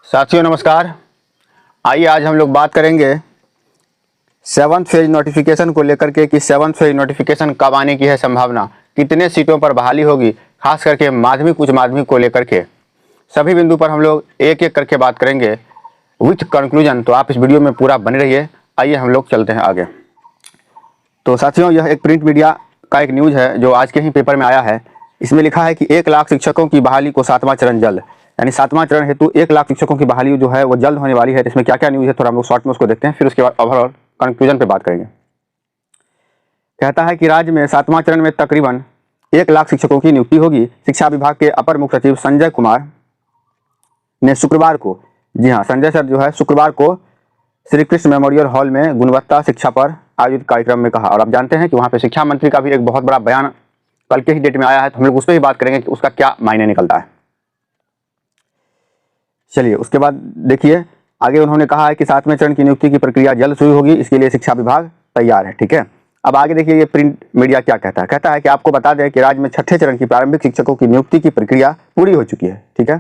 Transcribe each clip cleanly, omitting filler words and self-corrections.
साथियों नमस्कार। आइए आज हम लोग बात करेंगे 7th फेज नोटिफिकेशन को लेकर के कि 7th फेज नोटिफिकेशन कब आने की है संभावना, कितने सीटों पर बहाली होगी, खास करके माध्यमिक उच्च माध्यमिक को लेकर के सभी बिंदु पर हम लोग एक एक करके बात करेंगे विथ कंक्लूजन। तो आप इस वीडियो में पूरा बने रहिए। आइए हम लोग चलते हैं आगे। तो साथियों यह एक प्रिंट मीडिया का एक न्यूज़ है जो आज के ही पेपर में आया है। इसमें लिखा है कि 1 लाख शिक्षकों की बहाली को 7वां चरण जल्द, यानी 7वां चरण हेतु 1 लाख शिक्षकों की बहाली जो है वो जल्द होने वाली है। तो इसमें क्या क्या न्यूज़ है थोड़ा हम लोग शॉर्ट में उसको देखते हैं, फिर उसके बाद ओवरऑल कंक्लूजन पे बात करेंगे। कहता है कि राज्य में 7वां चरण में तकरीबन 1 लाख शिक्षकों की नियुक्ति होगी। शिक्षा विभाग के अपर मुख्य सचिव संजय कुमार ने शुक्रवार को, जी हाँ संजय सर जो है शुक्रवार को श्री कृष्ण मेमोरियल हॉल में गुणवत्ता शिक्षा पर आयोजित कार्यक्रम में कहा। और आप जानते हैं कि वहाँ पे शिक्षा मंत्री का भी एक बहुत बड़ा बयान कल के ही डेट में आया है, तो हम लोग उस पर ही बात करेंगे कि उसका क्या मायने निकलता है। चलिए उसके बाद देखिए आगे उन्होंने कहा है कि 7वें चरण की नियुक्ति की प्रक्रिया जल्द शुरू होगी, इसके लिए शिक्षा विभाग तैयार है। ठीक है, अब आगे देखिए ये प्रिंट मीडिया क्या कहता है। कहता है कि आपको बता दें कि राज्य में 6ठे चरण की प्रारंभिक शिक्षकों की नियुक्ति की प्रक्रिया पूरी हो चुकी है। ठीक है,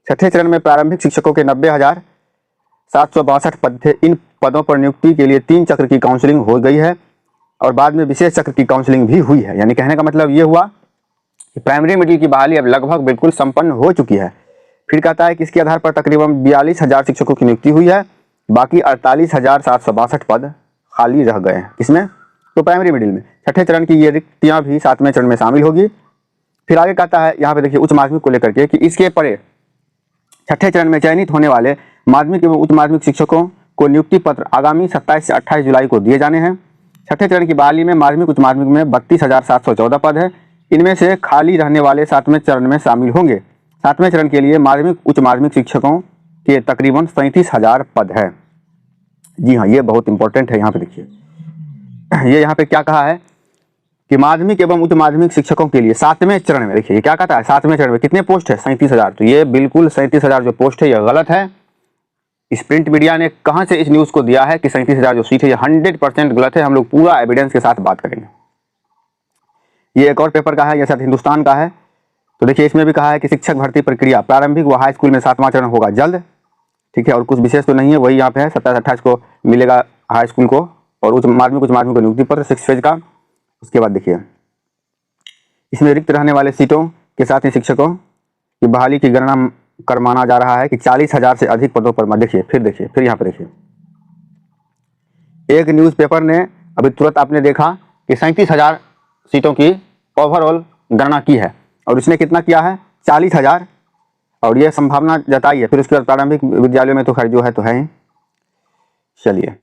6ठे चरण में प्रारंभिक शिक्षकों के 90,762 पद थे। इन पदों पर नियुक्ति के लिए 3 चक्र की काउंसलिंग हो गई है और बाद में विशेष चक्र की काउंसलिंग भी हुई है। यानी कहने का मतलब ये हुआ कि प्राइमरी मिडिल की बहाली अब लगभग बिल्कुल संपन्न हो चुकी है। फिर कहता है कि इसके आधार पर तकरीबन 42,000 शिक्षकों की नियुक्ति हुई है, बाकी 48,762 पद खाली रह गए हैं। इसमें तो प्राइमरी मिडिल में 6ठे चरण की ये रिक्तियां भी 7वें चरण में शामिल होगी। फिर आगे कहता है यहाँ पे देखिए उच्च माध्यमिक को लेकर के कि इसके परे 6ठे चरण में चयनित होने वाले माध्यमिक एवं उच्च माध्यमिक शिक्षकों को नियुक्ति पत्र आगामी 27 से 28 जुलाई को दिए जाने हैं। 6ठे चरण की बहाली में माध्यमिक उच्च माध्यमिक में 32,714 पद है। इनमें से खाली रहने वाले 7वें चरण में शामिल होंगे। 7वें चरण के लिए माध्यमिक उच्च माध्यमिक शिक्षकों के तकरीबन 37,000 पद है। जी हाँ, ये बहुत इंपॉर्टेंट है। यहाँ पे देखिए ये यहाँ पे क्या कहा है कि माध्यमिक एवं उच्च माध्यमिक शिक्षकों के लिए 7वें चरण में, देखिए क्या कहता है 7वें चरण में कितने पोस्ट है, 37,000। तो ये बिल्कुल 37,000 जो पोस्ट है ये गलत है। इस प्रिंट मीडिया ने कहां से इस न्यूज को दिया है कि 37,000 जो सीट है ये 100% गलत है। हम लोग पूरा एविडेंस के साथ बात करेंगे। ये एक और पेपर का है, ये शायद हिंदुस्तान का है। तो देखिए इसमें भी कहा है कि शिक्षक भर्ती प्रक्रिया प्रारंभिक व हाई स्कूल में 7वां चरण होगा जल्द। ठीक है, और कुछ विशेष तो नहीं है, वही यहाँ पे है 27-28 को मिलेगा हाई स्कूल को और उच्च माध्यमिक को नियुक्ति पत्र 6 फेज का। उसके बाद देखिए इसमें रिक्त रहने वाले सीटों के साथ ही शिक्षकों की बहाली की गणना कर माना जा रहा है कि 40,000 से अधिक पदों पर। देखिए फिर यहाँ पे देखिए एक न्यूज़पेपर ने अभी तुरंत आपने देखा कि 37,000 सीटों की ओवरऑल गणना की है और इसने कितना किया है 40,000 और ये संभावना जताई है। फिर उसके बाद प्रारंभिक विद्यालयों में तो खैर जो है तो है ही। चलिए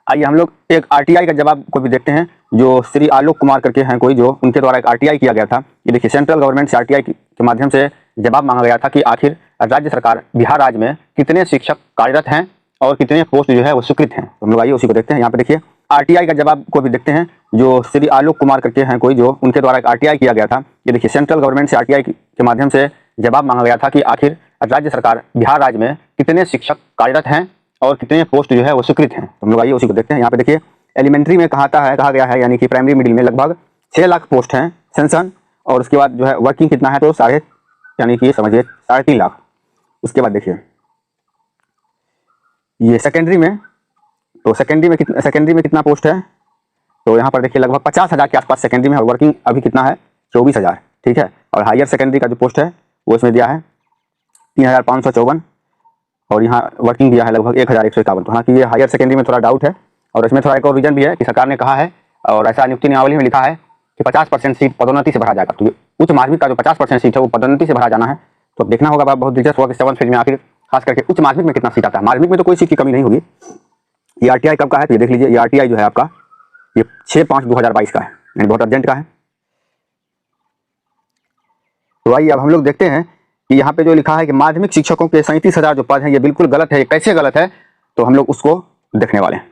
आइए हम लोग एक आरटीआई का जवाब को भी देखते हैं जो श्री आलोक कुमार करके हैं कोई, जो उनके द्वारा एक आरटीआई किया गया था। ये देखिए सेंट्रल गवर्नमेंट से आरटीआई के माध्यम से जवाब मांगा गया था कि आखिर राज्य सरकार बिहार राज्य में कितने शिक्षक कार्यरत हैं और कितने पोस्ट जो है वो स्वीकृत हैं। तो हम लोग आइए उसी को देखते हैं। यहाँ पे देखिए आरटीआई का जवाब को भी देखते हैं जो श्री आलोक कुमार करके हैं कोई, जो उनके द्वारा एक आरटीआई किया गया था। ये देखिए सेंट्रल गवर्नमेंट से आरटीआई के माध्यम से जवाब मांगा गया था कि आखिर राज्य सरकार बिहार राज्य में कितने शिक्षक कार्यरत हैं और कितने पोस्ट जो है वो स्वीकृत हैं। तो हम लोग आइए उसी को देखते हैं। यहाँ पे देखिए एलिमेंट्री में कहा गया है यानी कि प्राइमरी मिडिल में लगभग 6 लाख पोस्ट हैं सेंसन, और उसके बाद जो है वर्किंग कितना है तो यानी कि समझिए 3.5 लाख। उसके बाद देखिए ये सेकेंडरी में, तो सेकेंडरी में कितना पोस्ट है तो यहाँ पर देखिए लगभग 50,000 के आसपास सेकेंडरी में, और वर्किंग अभी कितना है 24,000। ठीक है, और हायर सेकेंडरी का जो पोस्ट है वो इसमें दिया है 3,554 और यहाँ वर्किंग दिया है लगभग 1,151। तो हालांकि ये हायर सेकेंडरी में थोड़ा डाउट है और इसमें थोड़ा एक और रीजन भी है कि सरकार ने कहा है और ऐसा नियुक्ति नियमावली में लिखा है कि 50% सीट पदोन्नति से भरा जाएगा। तो उच्च माध्यमिक का जो 50% सीट है वो पदोन्नति से भरा जाना है। तो देखना होगा बहुत दिलचस्प होगा कि 7th फेज में आखिर खास करके उच्च माध्यमिक में कितना सीट आता है। माध्यमिक में तो कोई सीट की कमी नहीं होगी। ये आरटीआई कब का है तो ये देख लीजिए, ये आरटीआई जो है आपका ये 6/5/2022 का है, यानी बहुत अर्जेंट का है। तो आइए अब हम लोग देखते हैं कि यहाँ पे जो लिखा है कि माध्यमिक शिक्षकों के 37,000 जो पद हैं ये बिल्कुल गलत है। ये कैसे गलत है तो हम लोग उसको देखने वाले हैं।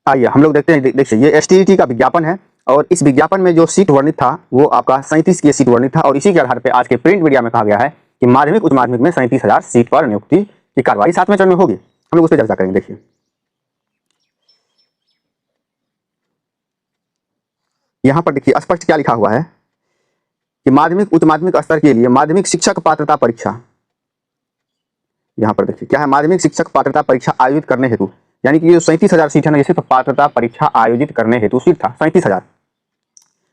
आइए हम लोग देखते हैं। देखिए ये एसटीईटी का विज्ञापन है और इस विज्ञापन में जो सीट वर्णित था वो आपका 37 की सीट वर्णित था और इसी के आधार पर आज के प्रिंट मीडिया में कहा गया है कि माध्यमिक उच्च माध्यमिक में 37,000 सीट पर नियुक्ति की कार्रवाई 7वें चरण में होगी। हम लोग उस पर चर्चा करेंगे। देखिए यहाँ पर देखिए स्पष्ट क्या लिखा हुआ है कि माध्यमिक उच्च माध्यमिक स्तर के लिए माध्यमिक शिक्षक पात्रता परीक्षा यहाँ पर देखिए क्या है, माध्यमिक शिक्षक पात्रता परीक्षा आयोजित करने हेतु, यानी कि ये 37,000 सीट है ना, ये सिर्फ पात्रता परीक्षा आयोजित करने हेतु सीट था 37,000।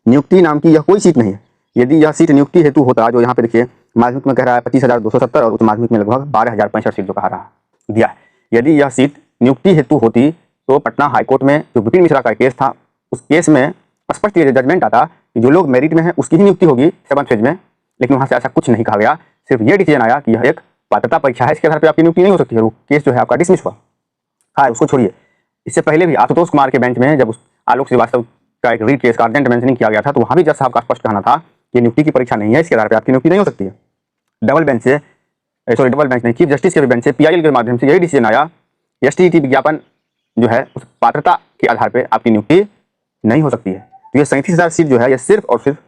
नियुक्ति नाम की यह कोई सीट नहीं है। यदि यह सीट नियुक्ति हेतु होता, जो यहाँ पे देखिए माध्यमिक में कह रहा है 25,270 और उच्च माध्यमिक में लगभग 12,065 सीट जो कहा रहा दिया है, यदि यह सीट नियुक्ति हेतु होती तो पटना हाईकोर्ट में जो विपिन मिश्रा का केस था, उस केस में स्पष्ट ये जजमेंट आता कि जो लोग मेरिट में है उसकी ही नियुक्ति होगी 7th फेज में, लेकिन वहां से ऐसा कुछ नहीं कहा गया। सिर्फ ये डिसीजन आया कि यह एक पात्रता परीक्षा है, इसके आधार पर आपकी नियुक्ति नहीं हो सकती है। वो केस जो है आपका डिसमिस हुआ। हाँ, उसको छोड़िए। इससे पहले भी आशुतोष कुमार के बेंच में जब उस आलोक श्रीवास्तव का एक रीट केस का अर्जेंट मेंशनिंग किया गया था, तो वहां भी जज साहब का स्पष्ट कहना था कि नियुक्ति की परीक्षा नहीं है, इसके आधार पर आपकी नियुक्ति नहीं हो सकती है। डबल बेंच नहीं, चीफ जस्टिस के बेंच से PIL के माध्यम से यही डिसीजन आया, STET विज्ञापन जो है उस पात्रता के आधार पर आपकी नियुक्ति नहीं हो सकती है। तो ये 37,000 सीट जो है ये सिर्फ और सिर्फ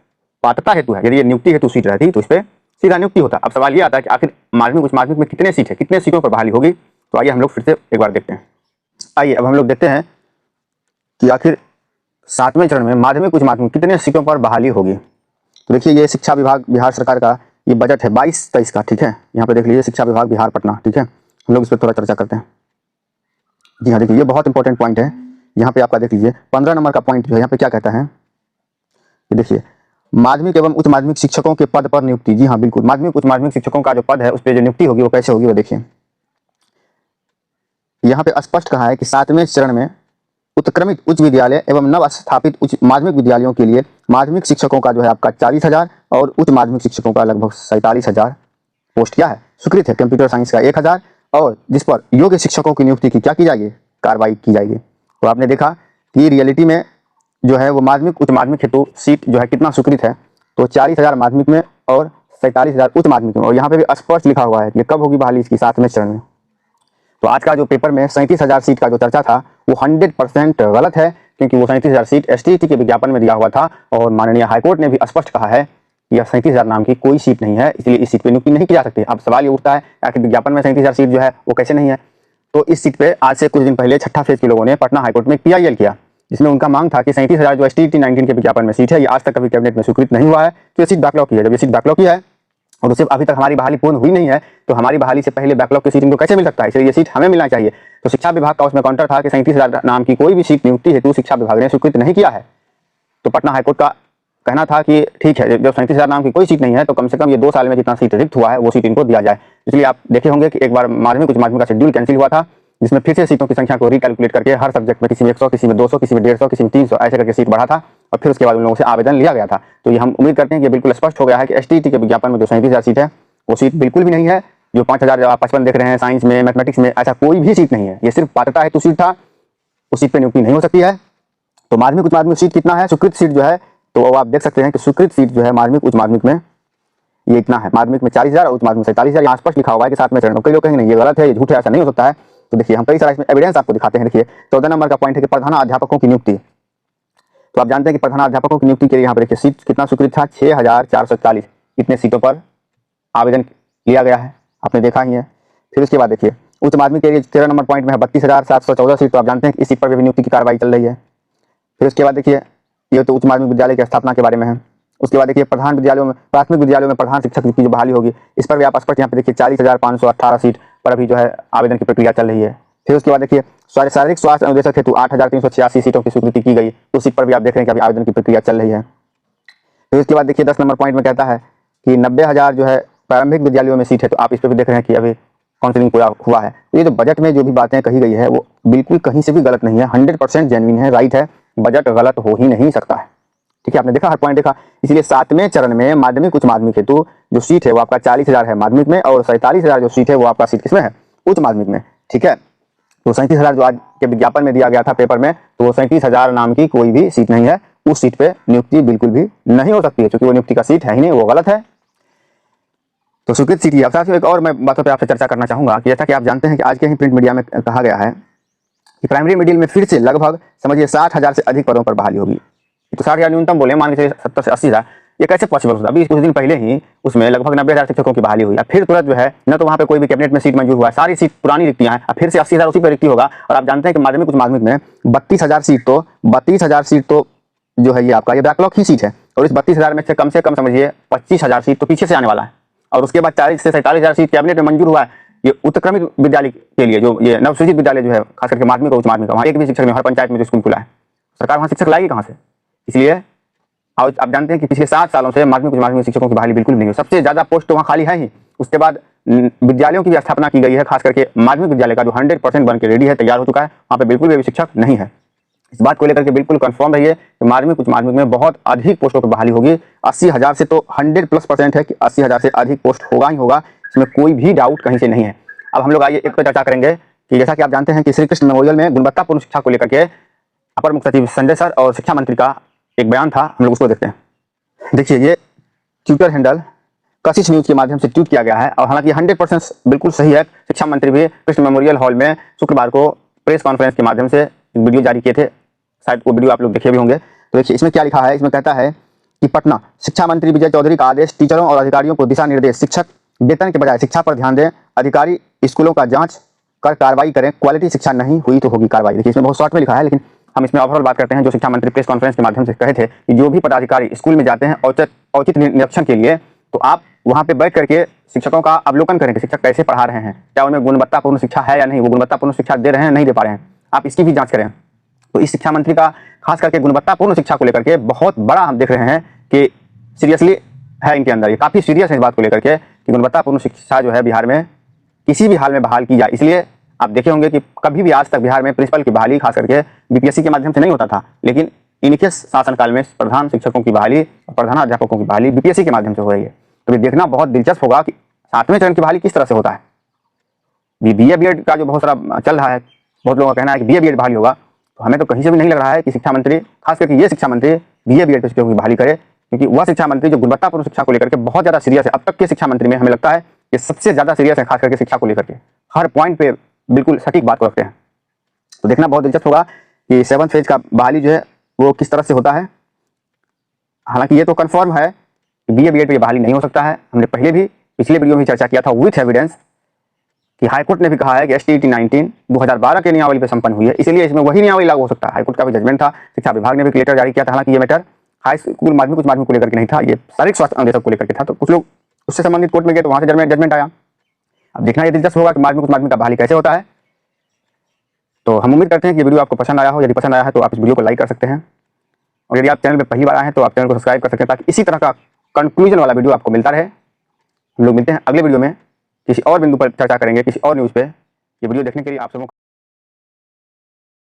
पात्रता हेतु है। यदि ये नियुक्ति हेतु सीट रहती तो इस पर सीधा नियुक्ति होता। अब सवाल ये आता है कि आखिर माध्यमिक उच्च माध्यमिक में कितने सीट है, कितने सीटों पर बहाली होगी। तो आइए हम लोग फिर से एक बार देखते हैं। आइए अब हम लोग देखते हैं कि आखिर 7वें चरण में माध्यमिक उच्च माध्यमिक कितने सीटों पर बहाली होगी। तो देखिए ये शिक्षा विभाग बिहार सरकार का ये बजट है 22-23 का, ठीक है। यहाँ पे देख लीजिए शिक्षा विभाग बिहार पटना, ठीक है। हम लोग इस पर थोड़ा चर्चा करते हैं। जी हाँ, देखिए ये बहुत इंपॉर्टेंट पॉइंट है। यहाँ पे आपका देख लीजिए 15 नंबर का पॉइंट जो है यहाँ पे क्या कहता है, ये देखिए माध्यमिक एवं उच्च माध्यमिक शिक्षकों के पद पर नियुक्ति। जी हाँ बिल्कुल, माध्यमिक उच्च माध्यमिक शिक्षकों का जो पद है उस पर जो नियुक्ति होगी वो कैसे होगी वो देखिए। यहाँ पे स्पष्ट कहा है कि 7वें चरण में उत्क्रमित उच्च विद्यालय एवं नव स्थापित उच्च माध्यमिक विद्यालयों के लिए माध्यमिक शिक्षकों का जो है आपका 40,000 और उच्च माध्यमिक शिक्षकों का लगभग 47,000 पोस्ट क्या है स्वीकृत है। कंप्यूटर साइंस का 1,000 और जिस पर योग्य शिक्षकों की नियुक्ति की क्या की जाएगी, कार्रवाई की जाएगी। तो आपने देखा कि रियलिटी में जो है वो माध्यमिक उच्च माध्यमिक हेतु सीट जो है कितना स्वीकृत है, तो 40,000 माध्यमिक में और 47,000 उच्च माध्यमिक में। और यहाँ पे भी स्पष्ट लिखा हुआ है कि कब होगी बहाली इसकी, 7वें चरण में। तो आज का जो पेपर में 37,000 सीट का जो चर्चा था वो 100% गलत है, क्योंकि वो 37,000 सीट STET के विज्ञापन में दिया हुआ था और माननीय हाईकोर्ट ने भी स्पष्ट कहा है कि यह 37,000 नाम की कोई सीट नहीं है, इसलिए इस सीट पर नियुक्ति नहीं की जा सकती। अब सवाल ये उठता है आखिर विज्ञापन में 37,000 सीट जो है वो कैसे नहीं है। तो इस सीट पे आज से कुछ दिन पहले 6ठा फेज के लोगों ने पटना हाईकोर्ट में PIL किया, जिसमें उनका मांग था कि 37,000 जो STET 19 के विज्ञापन में सीट है ये आज तक कभी कैबिनेट में स्वीकृत नहीं हुआ है, तो ये सीट बैकलॉग की है। जब ये सीट बैकलॉग की है और उससे अभी तक हमारी बहाली पूर्ण हुई नहीं है, तो हमारी बहाली से पहले बैकलॉग की सीट इनको कैसे मिल सकता है, इसलिए ये सीट हमें मिलना चाहिए। तो शिक्षा विभाग का उसमें काउंटर था कि 37,000 नाम की कोई भी सीट नियुक्ति हेतु शिक्षा विभाग ने स्वीकृत नहीं किया है। तो पटना हाईकोर्ट का कहना था कि ठीक है, जब 37,000 नाम की कोई सीट नहीं है तो कम से कम ये 2 साल में जितना सीट रिक्त हुआ है वो सीट इनको दिया जाए। इसलिए आप देखे होंगे कि एक बार माध्यमिक उच्च माध्यमिक का शेड्यूल कैंसिल हुआ था, जिसमें फिर से सीटों की संख्या को रिकैलकुलेट करके हर सब्जेक्ट में किसी में 100, किसी में 200, किसी में 150, किसी में 300 ऐसे करके सीट बढ़ा था और फिर उसके बाद उन लोगों से आवेदन लिया गया था। तो ये हम उम्मीद करते हैं कि बिल्कुल स्पष्ट हो गया है कि STET के विज्ञापन में जो 37,000 सीट है वो सीट बिल्कुल भी नहीं है। जो 5,055 देख रहे हैं साइंस में, मैथमेटिक्स में, ऐसा कोई भी सीट नहीं है। ये सिर्फ पात्रता हेतु सीट था, उस सीट पर नियुक्ति नहीं हो सकती है। तो माध्यमिक उच्च माध्यमिक सीट कितना है स्वीकृत सीट जो है, तो आप देख सकते हैं कि स्वीकृत सीट जो है माध्यमिक उच्च माध्यमिक में ये इतना है। माध्यमिक में 40,000 और उच्च माध्यमिक 47,000 यहाँ स्पष्ट लिखा हुआ है कि 7वें चरण में। कई लोग कहेंगे नहीं ये गलत है, ये झूठ है, ऐसा नहीं हो सकता है। तो देखिए हम कई सारा इसमें एविडेंस आपको दिखाते हैं। देखिए 14 नंबर का पॉइंट है कि प्रधानाध्यापकों की नियुक्ति। तो आप जानते हैं कि प्रधानाध्यापकों की नियुक्ति के लिए यहाँ पर देखिए सीट कितना स्वीकृत था, 6,440 इतने सीटों पर आवेदन लिया गया है, आपने देखा ही है। फिर उसके बाद देखिए उच्च माध्यमिक के लिए 13 नंबर पॉइंट में है 32,714 सीट। तो आप जानते हैं कि इस सीट पर भी नियुक्ति की कार्रवाई चल रही है। फिर उसके बाद देखिए ये तो उच्च माध्यमिक विद्यालय की स्थापना के बारे में है। उसके बाद देखिए प्रधान विद्यालयों में, प्राथमिक विद्यालयों में प्रधान शिक्षक की जो बहाली होगी, इस पर भी आप स्पष्ट यहाँ पे देखिए 40,518 सीट पर अभी जो है आवेदन की प्रक्रिया चल रही है। फिर उसके बाद देखिए शारीरिक स्वास्थ्य अनुदेशक हेतु 8,386 सीटों की स्वीकृति की गई, उस सीट पर भी आप देख रहे हैं कि अभी आवेदन की प्रक्रिया चल रही है। फिर उसके बाद देखिए 10 नंबर पॉइंट में कहता है कि 90,000 जो है प्रारंभिक विद्यालयों में सीट है। तो आप इस पर भी देख रहे हैं कि अभी काउंसलिंग पूरा हुआ है। तो ये जो बजट में जो भी बातें कही गई है वो बिल्कुल कहीं से भी गलत नहीं है, 100% जेन्युइन है, राइट है। बजट गलत हो ही नहीं सकता है, ठीक है। आपने देखा, हर पॉइंट देखा। इसलिए 7वें चरण में माध्यमिक उच्च माध्यमिक हेतु जो सीट है वो आपका 40,000 है माध्यमिक में, और 47,000 जो सीट है वो आपका सीट किसमें है, उच्च माध्यमिक में, ठीक है। तो 37,000 जो आज के विज्ञापन में दिया गया था पेपर में, तो वो 37,000 नाम की कोई भी सीट नहीं है। उस सीट पे नियुक्ति बिल्कुल भी नहीं हो सकती है, क्योंकि वो नियुक्ति का सीट है ही नहीं, वो गलत है। तो स्वीकृत सीट है। साथियों एक और मैं बातों पे आपसे चर्चा करना चाहूंगा कि जैसा कि आप जानते हैं कि आज के ही प्रिंट मीडिया में कहा गया है कि प्राइमरी मिडिल में फिर से लगभग समझिए 60,000 से अधिक पदों पर बहाली होगी। तो 60,000 न्यूनतम बोले, मान के चलिए 70 से 80,000, ये कैसे पॉसिबल होता है। अभी कुछ दिन पहले ही उसमें लगभग 90,000 शिक्षकों की बहाली हुई है। फिर तुरंत जो है न तो वहाँ पे कोई भी कैबिनेट में सीट मंजूर हुआ है, सारी सीट पुरानी रिक्तियां हैं, फिर से 80,000 उसी पर रिक्ति होगा। और आप जानते हैं कि माध्यमिक उच्च माध्यमिक में 32,000 सीट तो जो है ये आपका ये बैकलॉग ही सीट है। और इस 32,000 में से कम समझिए 25,000 सीट तो पीछे से आने वाला है। और उसके बाद 40 से 47,000 सीट कैबिनेट में मंजूर हुआ है, ये उत्क्रमित विद्यालय के लिए, जो ये नवसृजित विद्यालय जो है, खास करके माध्यमिक और उच्च माध्यमिक, वहाँ एक भी शिक्षक नहीं, हर पंचायत में जो स्कूल खुला है, सरकार वहाँ शिक्षक लाएगी कहाँ से? इसलिए आप जानते हैं कि पिछले 7 सालों से माध्यमिक उच्च माध्यमिक शिक्षकों की बहाली बिल्कुल नहीं हुई। सबसे ज्यादा पोस्ट तो वहाँ खाली है ही। उसके बाद विद्यालयों की भी स्थापना की गई है, खास करके माध्यमिक विद्यालय का जो 100% बन के रेडी है, तैयार हो चुका है, वहाँ पे बिल्कुल भी शिक्षक नहीं है। इस बात को लेकर के बिल्कुल कंफर्म रहिए कि माध्यमिक उच्च माध्यमिक में बहुत अधिक पोस्टों पर बहाली होगी। 80,000 से तो 100+% है कि 80,000 से अधिक पोस्ट होगा ही होगा, इसमें कोई भी डाउट कहीं से नहीं है। अब हम लोग आइए एक पर चर्चा करेंगे कि जैसा कि आप जानते हैं कि श्री कृष्ण मेमोरियल में गुणवत्तापूर्ण शिक्षा को लेकर के अपर मुख्य सचिव संजय सर और शिक्षा मंत्री का एक बयान था, हम लोग उसको देखते हैं। देखिए, ये ट्विटर हैंडल कशिश न्यूज के माध्यम से ट्वीट किया गया है, और हालांकि 100% बिल्कुल सही है। शिक्षा मंत्री भी कृष्ण मेमोरियल हॉल में शुक्रवार को प्रेस कॉन्फ्रेंस के माध्यम से एक वीडियो जारी किए थे, शायद वो वीडियो आप लोग देखे भी होंगे। तो देखिए इसमें क्या लिखा है। इसमें कहता है कि पटना, शिक्षा मंत्री विजय चौधरी का आदेश, टीचरों और अधिकारियों को दिशा निर्देश, शिक्षक वेतन के बजाय शिक्षा पर ध्यान दें, अधिकारी स्कूलों का जांच कर कार्रवाई करें, क्वालिटी शिक्षा नहीं हुई तो होगी कार्रवाई। देखिए इसमें बहुत शॉर्ट में लिखा है, लेकिन हम इसमें ओवरऑल बात करते हैं। जो शिक्षा मंत्री प्रेस कॉन्फ्रेंस के माध्यम से कहे थे कि जो भी पदाधिकारी स्कूल में जाते हैं औचित्य निरीक्षण के लिए, तो आप वहाँ पे बैठ करके शिक्षकों का अवलोकन करें कि शिक्षक कैसे पढ़ा रहे हैं, क्या उनमें गुणवत्तापूर्ण शिक्षा है या नहीं, वो गुणवत्तापूर्ण शिक्षा दे रहे हैं नहीं दे पा रहे हैं, आप इसकी भी जांच करें। तो इस शिक्षा मंत्री का खास करके गुणवत्तापूर्ण शिक्षा को लेकर के बहुत बड़ा हम देख रहे हैं कि सीरियसली है इनके अंदर, ये काफ़ी सीरियस है इस बात को लेकर के कि गुणवत्तापूर्ण शिक्षा जो है बिहार में किसी भी हाल में बहाल की जाए। इसलिए आप देखे होंगे कि कभी भी आज तक बिहार में प्रिंसिपल की बहाली खास करके बीपीएससी के माध्यम से नहीं होता था, लेकिन इनके शासनकाल में प्रधान शिक्षकों की बहाली और प्रधान अध्यापकों की बहाली बीपीएससी के माध्यम से हो रही है। तो ये देखना बहुत दिलचस्प होगा कि 7वें चरण की बहाली किस तरह से होता है। बीए बीएड का जो बहुत सारा चल रहा है, बहुत लोगों का कहना है कि बीए बीएड बहाली होगा, तो हमें तो कहीं से भी नहीं लग रहा है कि शिक्षा मंत्री, खास करके ये शिक्षा मंत्री, बीए बीएड शिक्षकों की बहाली करे, क्योंकि वह शिक्षा मंत्री जो गुणवत्तापूर्ण शिक्षा को लेकर के बहुत ज्यादा सीरियस है। अब तक के शिक्षा मंत्री में हमें लगता है कि सबसे ज्यादा सीरियस है, खास करके शिक्षा को लेकर के हर पॉइंट पे बिल्कुल सटीक बात को रखते हैं। तो देखना बहुत दिलचस्प होगा कि 7th फेज का बहाली जो है वो किस तरह से होता है। हालांकि ये तो कंफर्म है कि बीए बीएड पे बहाली नहीं हो सकता है। हमने पहले भी पिछले वीडियो में चर्चा किया था विथ एविडेंस कि हाईकोर्ट ने भी कहा है कि STET 19 2012 के नियमावली पे संपन्न हुई है, इसलिए इसमें वही नियमावली लागू हो सकता है। हाईकोर्ट का भी जजमेंट था, शिक्षा विभाग ने भी लेटर जारी किया था। हालांकि ये मैटर हाई स्कूल माध्यमिक उच्च माध्यमिक को लेकर के नहीं था, ये शारीरिक स्वास्थ्य अनुदेशक को लेकर के था। तो कुछ लोग उससे संबंधित कोर्ट में गए तो वहां से जजमेंट आया। अब देखना ये दिलचस्प होगा कि माध्यमिक उच्च माध्यमिक का बहाली कैसे होता है। तो हम उम्मीद करते हैं कि वीडियो आपको पसंद आया हो। यदि पसंद आया है तो आप इस वीडियो को लाइक कर सकते हैं, और यदि आप चैनल पर पहली बार आए हैं तो आप चैनल को सब्सक्राइब कर सकते हैं, ताकि इसी तरह का कंक्लूजन वाला वीडियो आपको मिलता रहे। हम लोग मिलते हैं अगले वीडियो में, किसी और बिंदु पर चर्चा करेंगे, किसी और न्यूज़ पे। ये वीडियो देखने के लिए आप सबको